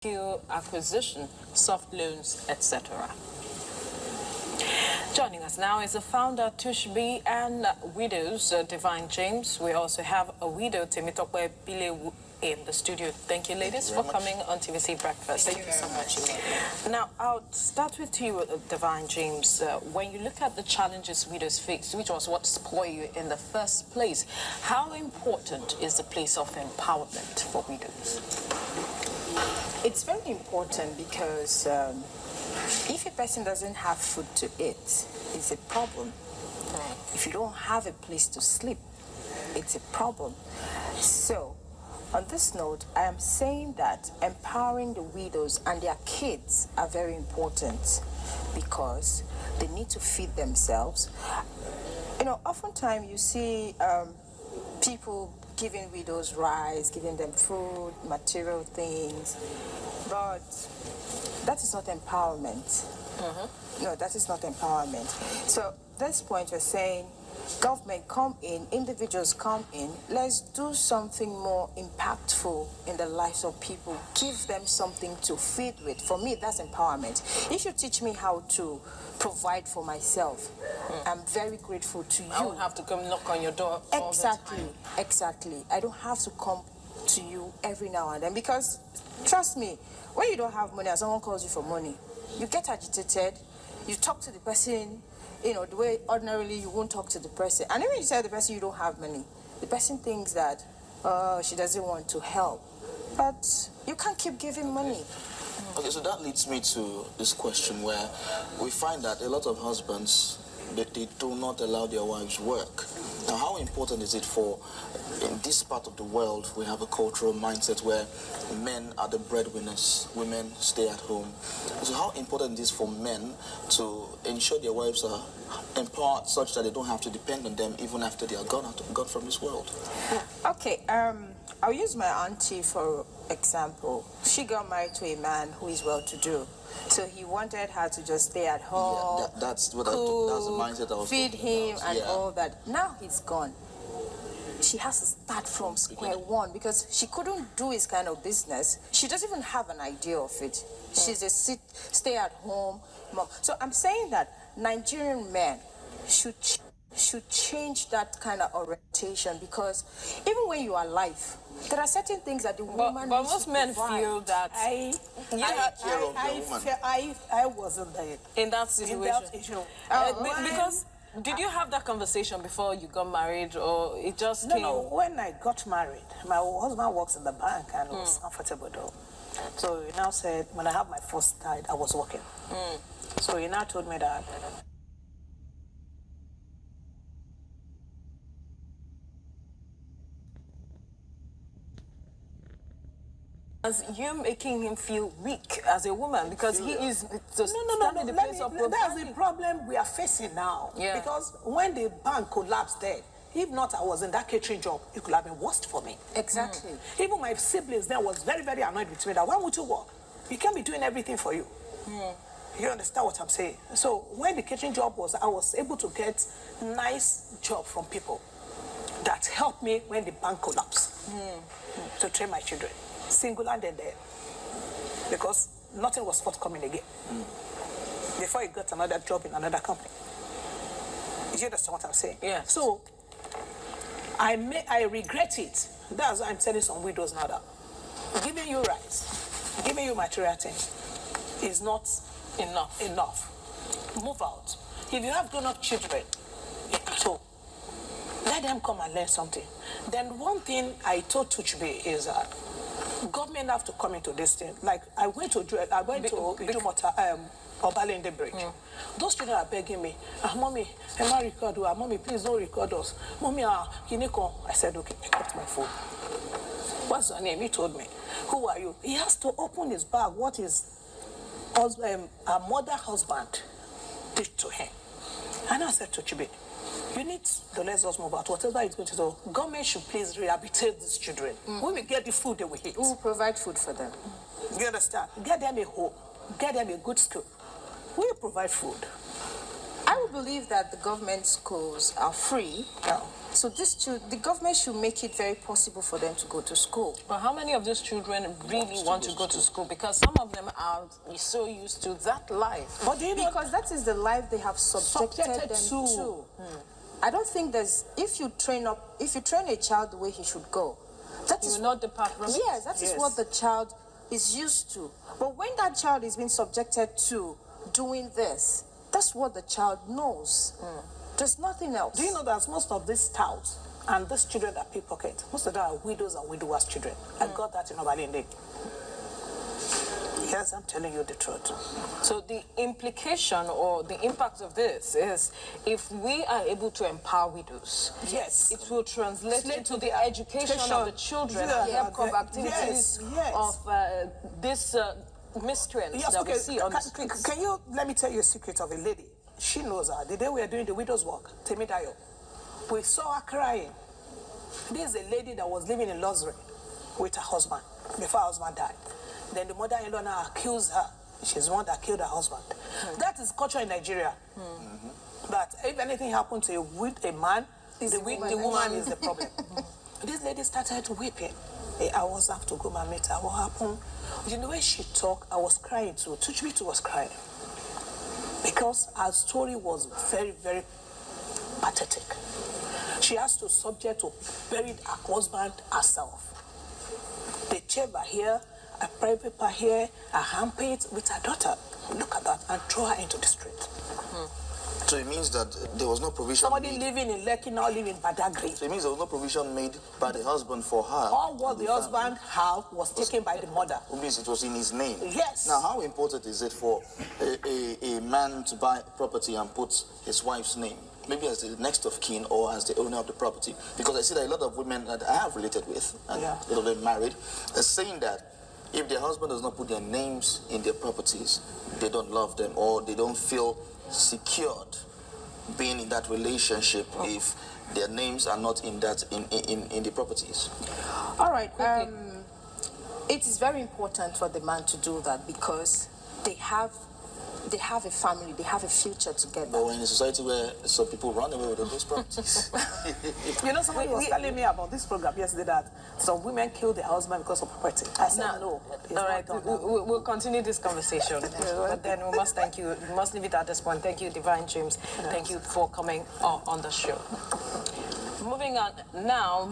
acquisition, soft loans, etc. Joining us now is the founder Tushbi and widows Divine James. We also have a widow Temitope Bilewu in the studio. Thank you, ladies, for coming on TVC Breakfast. Thank you so much. Now, I'll start with you, Divine James. When you look at the challenges widows face, which was what spoiled you in the first place, how important is the place of empowerment for widows? It's very important because if a person doesn't have food to eat, it's a problem. If you don't have a place to sleep, it's a problem. So, on this note, I am saying that empowering the widows and their kids are very important because they need to feed themselves. You know, oftentimes you see people giving widows rice, giving them food, material things, but that is not empowerment. No, that is not empowerment. So at this point we're saying government come in, individuals come in, let's do something more impactful in the lives of people. Give them something to feed with. For me, that's empowerment. If you teach me how to provide for myself, I'm very grateful to you. I don't have to come knock on your door all the time. Exactly. I don't have to come to you every now and then because, trust me, when you don't have money and someone calls you for money, you get agitated, you talk to the person, you know, the way ordinarily you won't talk to the person. And even when you tell the person you don't have money, the person thinks that she doesn't want to help. But you can't keep giving money. Okay, so that leads me to this question where we find that a lot of husbands, they do not allow their wives work. Now, how important is it for, in this part of the world, we have a cultural mindset where men are the breadwinners, women stay at home. So how important is it for men to ensure their wives are empowered such that they don't have to depend on them even after they are gone from this world? Okay, I'll use my auntie for example. She got married to a man who is well-to-do. So he wanted her to just stay at home, that's the mindset I was feed him about. and all that. Now he's gone. She has to start from square one because she couldn't do his kind of business. She doesn't even have an idea of it. She's a stay-at-home mom. So I'm saying that Nigerian men should change that kind of orientation because even when you are alive, there are certain things that the woman but needs most to men provide. feel that I wasn't there in that situation. In that issue. Because did you have that conversation before you got married, or it just came? No, when I got married, my husband works in the bank and was comfortable though. So he now said, when I have my first child, I was working. So he now told me that as you making him feel weak as a woman because he is just no. in the place of That's the problem we are facing now. Yeah. Because when the bank collapsed there, if not I was in that catering job, it could have been worse for me. Exactly. Even my siblings then was very, very annoyed with me that why would you work? We can't be doing everything for you. You understand what I'm saying? So when the catering job was, I was able to get nice job from people that helped me when the bank collapsed to train my children. Single-handed there because nothing was forthcoming again before he got another job in another company. You understand what I'm saying? Yeah. So I regret it. That's why I'm telling some widows now that giving you rights, giving you material things is not enough. Move out. If you have grown-up children, so let them come and learn something. Then one thing I told Tuchbe is that government have to come into this thing. Like I went to Idumota, Obalende Bridge. Those children are begging me, Mommy, am I record? Mommy, please don't record us. Mommy, Kineko. I said, okay, I kept my phone. What's your name? He told me. Who are you? He has to open his bag. What is a mother husband did to him? And I said to Chibi, you need to let us move out. Whatever it's going to do, government should please rehabilitate these children. When we get the food they will eat. We will provide food for them. You understand? Get them a home. Get them a good school. We will provide food. I would believe that the government schools are free. Yeah. So the government should make it very possible for them to go to school. But how many of those children really want to go to school? Because some of them are so used to that life. But do you know, Because that is the life they have subjected them to. I don't think there's, if you train a child the way he should go, that You is will not depart from it? Yes, that is what the child is used to. But when that child is being subjected to doing this, that's what the child knows. There's nothing else. do you know that most of these touts and these children that pickpocket, most of them are widows and widowers' children. I got that in Obalinde. Yes, I'm telling you the truth. So the implication or the impact of this is if we are able to empower widows, Yes. it will translate Translate into to the the education of the children Yeah, and help curb yes, activities yes. of this miscreants Yes, that okay. we see on the streets. Can you let me tell you a secret of a lady? She knows her. The day we are doing the widow's work, Temidayo, we saw her crying. This is a lady that was living in luxury with her husband before her husband died. Then the mother-in-law now accused her. She's the one that killed her husband. That is culture in Nigeria. That if anything happened to a man, the woman is the problem. This lady started weeping. I was have to go and meet her. What happened? You know, the way she talked, I was crying too. Tuchbitu was crying. Because her story was very, very pathetic. She has to subject to bury her husband herself. The chamber here, a private paper here, a handpit with her daughter. Look at that, and throw her into the street. So it means that there was no provision Somebody made. living in Lekki now living in Badagry. So it means there was no provision made by the husband for her. All what the husband had was taken by the mother. It means it was in his name. Yes. Now, how important is it for a man to buy property and put his wife's name, maybe as the next of kin or as the owner of the property? Because I see that a lot of women that I have related with, and a lot of them married, are saying that if their husband does not put their names in their properties, they don't love them or they don't feel secured being in that relationship if their names are not in that in the properties. All right. It is very important for the man to do that because they have a family, they have a future together. But we're in a society where some people run away with those properties. You know, somebody was telling me about this program yesterday that some women kill their husband because of property. I said no. It's All right, not done. we'll continue this conversation, but then we must thank you. We must leave it at this point. Thank you, Divine James. Thank you for coming on the show. Moving on now,